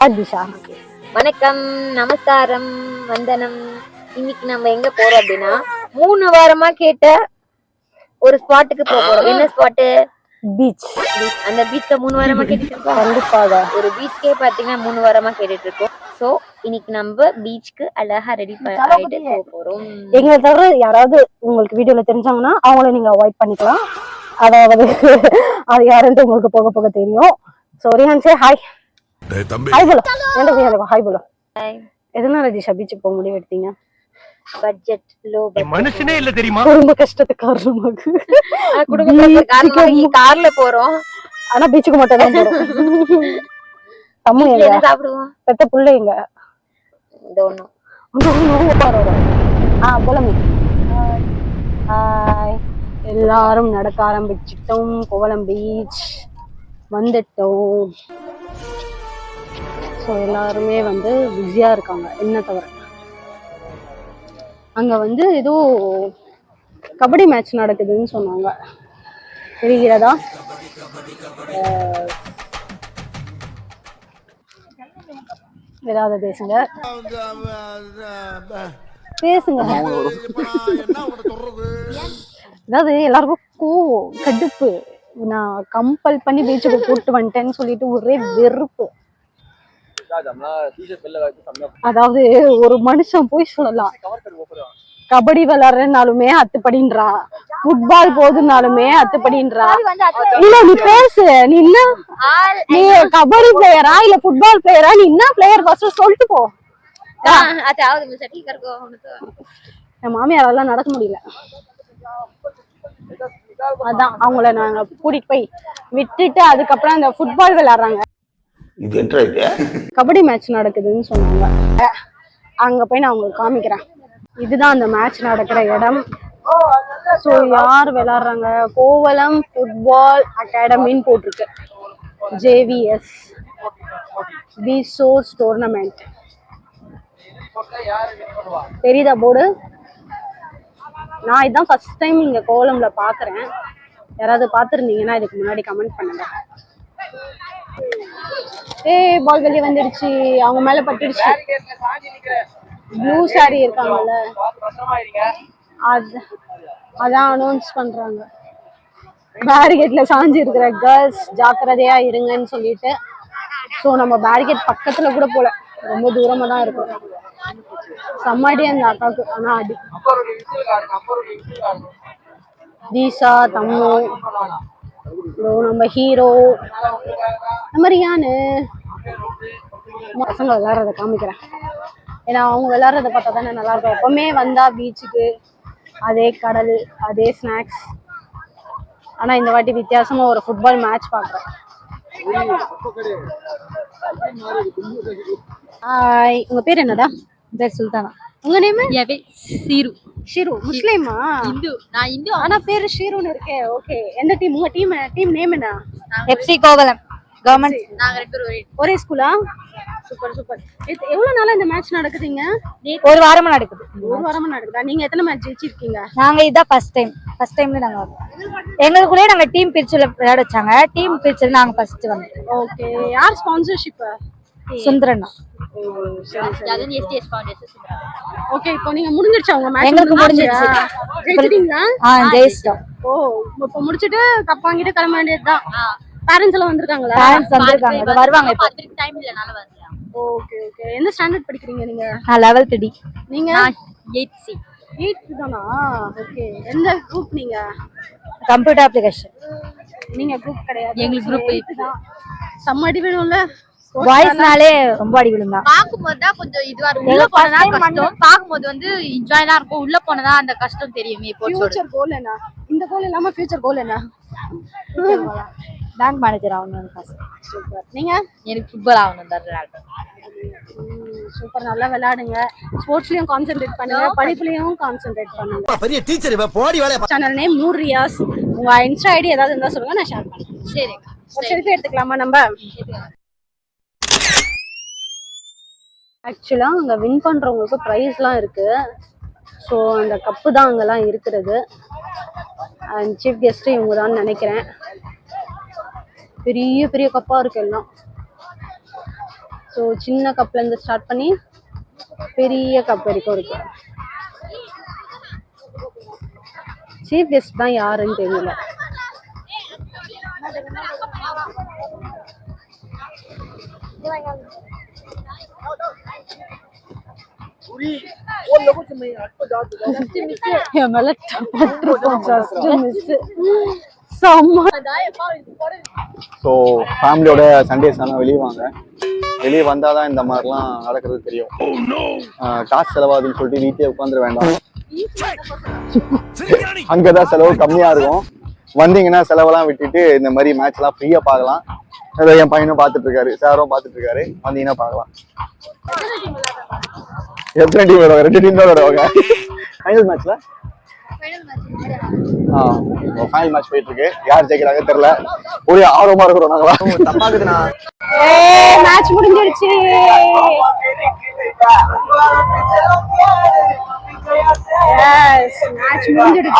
திஷா. வணக்கம், நமஸ்காரம், வந்தனம். இன்னைக்கு நம்ம எங்க போறோம் அப்படின்னா 3 வாரமா கேட்ட ஒரு ஸ்பாட்டுக்கு போறோம். என்ன ஸ்பாட்டு? பீச். அந்த பீச்ல 3 வாரமா கேட்டுட்டு இருக்கோம். கண்டிப்பாக ஒரு பீச்க்கே பாத்தீங்கன்னா 3 வாரமா கேட்டுட்டு இருக்கோம். சோ இன்னைக்கு நம்ம பீச்சுக்கு அழகா ரெடி ஆயிட்டு போறோம். எங்களை தவிர யாராவது உங்களுக்கு வீடியோல தெரிஞ்சாங்கன்னா அவங்கள நீங்க அவாய்ட் பண்ணிக்கலாம். அதாவது அது யாருன்ட்டு உங்களுக்கு போக போக தெரியும். So Rihan say hi. Hi polo. என்ன ஹாய் போலோ. எதனால திஷா பீச்சுக்கு போக முடிவு எடுத்தீங்க? Budget low budget. மனுஷனே இல்ல தெரியுமா? குடும்ப கஷ்டத்துக்கு காரணமாக கார்ல போறோம். ஆனா பீச்சுக்கு மட்டும் தான் போறோம். தம்மு எங்க சாப்பிடுவோம்? பெத்த புள்ள எங்க? இந்த ஒண்ணு போலமே. ஹாய். எல்லாரும் நடக்க ஆரம்பிச்சிட்டோம். கோவளம் பீச் வந்துட்டோம். ஸோ எல்லாருமே வந்து பிஸியா இருக்காங்க என்ன தவிர. அங்க வந்து ஏதோ கபடி மேட்ச் நடக்குதுன்னு சொன்னாங்க. தெரிகிறதா? ஏதாவது பேசுங்க பேசுங்க. அதாவது எல்லாருக்கும் கடுப்பு. நான் கம்பல் பண்ணி பீச்சுக்கு கூப்பிட்டு வந்துட்டேன்னு சொல்லிட்டு ஒரே வெறுப்பு. அதாவது ஒரு மனுஷன் போய் சொல்லலாம், கபடி விளையாடுறனாலுமே அத்துப்படின்றா, ஃபுட்பால் போதுனாலுமே அத்துப்படின்றா. இல்ல நீ பேசு, நீ என்ன, நீ கபடி பிளேயரா இல்ல ஃபுட்பால் பிளேயரா, நீ என்ன பிளேயர் ஃபர்ஸ்ட் சொல்லிட்டு போ. என் மாமியாரெல்லாம் நடக்க முடியல. அதான் அவங்கள நாங்க கூட்டிட்டு போய் விட்டுட்டு அதுக்கப்புறம் அந்த ஃபுட்பால் விளையாடுறாங்க, கபடி மேட்ச் நடக்குதுன்னு சொன்னாங்க. அங்க போய் நான் உங்களுக்கு காமிக்கிறேன். இதுதான் அந்த மேட்ச் நடக்கிற இடம். ஸோ யார் விளையாடுறாங்க? கோவளம் ஃபுட்பால் அகாடமின்னு போட்டிருக்கு. JVS Bezos tournament. தெரியுதா போர்டு? நான் இதான் ஃபர்ஸ்ட் டைம் இங்க கோவளம்ல பாக்குறேன். யாராவது பாத்துருந்தீங்கன்னா இதுக்கு முன்னாடி கமெண்ட் பண்ணுங்க. பால் வெளியே வந்துடுச்சு, அவங்க மேல பட்டுடுச்சு. ப்ளூ சாரி இருக்காங்கல்ல, அதான் அனௌன்ஸ் பண்றாங்க. பேரிகேட்ல சாஞ்சி இருக்கிற கேர்ள்ஸ் ஜாக்கிரதையா இருங்கன்னு சொல்லிட்டு. ஸோ நம்ம பேரிகேட் பக்கத்துல கூட போல, ரொம்ப தூரமா தான் இருக்கும். செம்மடி அந்த அக்காவுக்கு. ஆனா அடி. தீஷா, தம்மு, நம்ம ஹீரோ, நம்ம ரியானு. பசங்க விளையாடுறத காமிக்கிறேன். ஏன்னா அவங்க விளையாடுறத பார்த்தா தானே நல்லா இருக்கும். எப்பவுமே வந்தா பீச்சுக்கு அதே கடல், அதே ஸ்நாக்ஸ். ஆனா இந்த வாட்டி வித்தியாசமா ஒரு ஃபுட்பால் மேட்ச் பாக்குறேன். உங்க பேர் என்னடா? பேர் சுல்தானா. உங்க நேம்? சீரு. ஷீரு. முஸ்லிமா? இந்து. நான் இந்து. ஆனா பேரு ஷீருன்னு இருக்கே. ஓகே. எந்த டீம்? உங்க டீம் நேம் என்ன? FC Kovalam government. நாங்க ரெண்டு பேரும் ஒரே ஸ்கூலா? Super super. எவ்வளவு நாளா இந்த மேட்ச் நடக்குதுங்க? ஒரு வாரமா நடக்குது. ஒரு வாரமா நடக்குதா? நீங்க எத்தனை மேட்ச் ஜெயிச்சிருக்கீங்க? நாங்க இதான் ஃபர்ஸ்ட் டைம்ல நாங்க எங்களுக்குள்ளே நாங்க டீம் பிரிச்சு விளையாட வச்சாங்க. டீம் பிரிச்சு நாங்க ஃபர்ஸ்ட் வந்தோம். ஓகே. யார் ஸ்பான்சர்ஷிப்? சுந்தரண்ணா. ஓகே. இப்போ நீங்க முடிஞ்சிருச்சா உங்க மேட்ச்? எங்களுக்கு முடிஞ்சிருச்சு. ஜெயிச்சிட்டீங்களா? ஜெயிச்சிட்டோம். ஓ, இப்போ முடிச்சிட்டு கப் வாங்கிட்டு கிளம்ப வேண்டியதுதான். பேரண்ட்ஸ் எல்லாம் வந்திருக்காங்களா? பேரண்ட்ஸ் வந்திருக்காங்க, வருவாங்க இப்போ. டைம் இல்லனால வரல. Okay okay. எந்த ஸ்டாண்டர்ட் படிக்கிறீங்க நீங்க? நான் 11th டி. நீங்க? 8th C. 8th தானா? ஓகே. எந்த குரூப் நீங்க? Computer application. நீங்க குரூப் கிடையாது. எங்களுக்கு குரூப் 8 தான். செம்ம அடி விழும்ல. பாய்ஸ்னாலே ரொம்ப அடி விழுந்தா. பாக்கும்போது தான் கொஞ்சம் இதுவா இருக்கும். உள்ள போனா கஷ்டம். பாக்கும்போது வந்து என்ஜாய்லாம் இருக்கும். உள்ள போனா அந்த கஷ்டம் தெரியுமே. ஃபியூச்சர் கோல் என்ன? இந்த கோல் இல்லாம ஃபியூச்சர் கோல் என்ன? பேங்க் மேனேஜர் ஆகணும்னு ஆசை. சூப்பர். நீங்க? எனக்கு ஃபுட்பால் ஆகணும் தான். சூப்பர். நல்லா விளையாடுங்க. ஸ்போர்ட்ஸ்லயும் கான்சென்ட்ரேட் பண்ணுங்க, படிப்புலயும் கான்சென்ட்ரேட் பண்ணுங்க. பெரிய டீச்சர் இவ போடி வேலைய. Channel name Noor Riyaz. உங்க இன்ஸ்டா ஐடி ஏதாவது இருந்தா சொல்லுங்க, நான் ஷேர் பண்றேன். சரி. ஒரு செல்ஃபி எடுத்துக்கலாமா நம்ம? ஆக்சுவலா அங்க வின் பண்றவங்களுக்கு பிரைஸ்லாம் இருக்கு. ஸோ அந்த கப்பு தான் அங்கெல்லாம் இருக்கிறது. அண்ட் சீஃப் கெஸ்ட் இவங்க தான் நினைக்கிறேன். பெரிய பெரிய கப்பா இருக்கு எல்லாம். ஸோ சின்ன கப்ல இருந்து ஸ்டார்ட் பண்ணி பெரிய கப் வரைக்கும் இருக்கு. சீஃப் கெஸ்ட் தான் யாருன்னு தெரியல. என் மேல just miss. செம்ம. ஸோ ஃபேமிலியோட சண்டேஸ் ஆனால் வெளியே வாங்க. வெளியே வந்தால் தான் இந்த மாதிரிலாம் நடக்கிறது தெரியும். காசு செலவாதுன்னு சொல்லிட்டு வீட்டிலே உட்காந்துட வேண்டாம். அங்கே தான் செலவு கம்மியாக இருக்கும். வந்தீங்கன்னா செலவெல்லாம் விட்டுட்டு இந்த மாதிரி மேட்ச்லாம் ஃப்ரீயாக பார்க்கலாம். அதை என் பையனும் பார்த்துட்டு இருக்காரு, சாரும் பார்த்துட்டு இருக்காரு. வந்தீங்கன்னா பார்க்கலாம். எத்தனை டீம் வருவாங்க? 2 டீம் தான் வருவாங்க ஃபைனல் மேட்ச்ல. ஃபைனல் மேட்ச் போயிட்டு இருக்கு. யார் ஜெயிக்கிறாங்க தெரியல. ஒரே ஆர்வமா இருக்கிறோம் நாங்களா. தப்பாக்குதுண்ணா. மேட்ச் முடிஞ்சிடுச்சு. மேட்ச் முடிஞ்சிடுச்சு.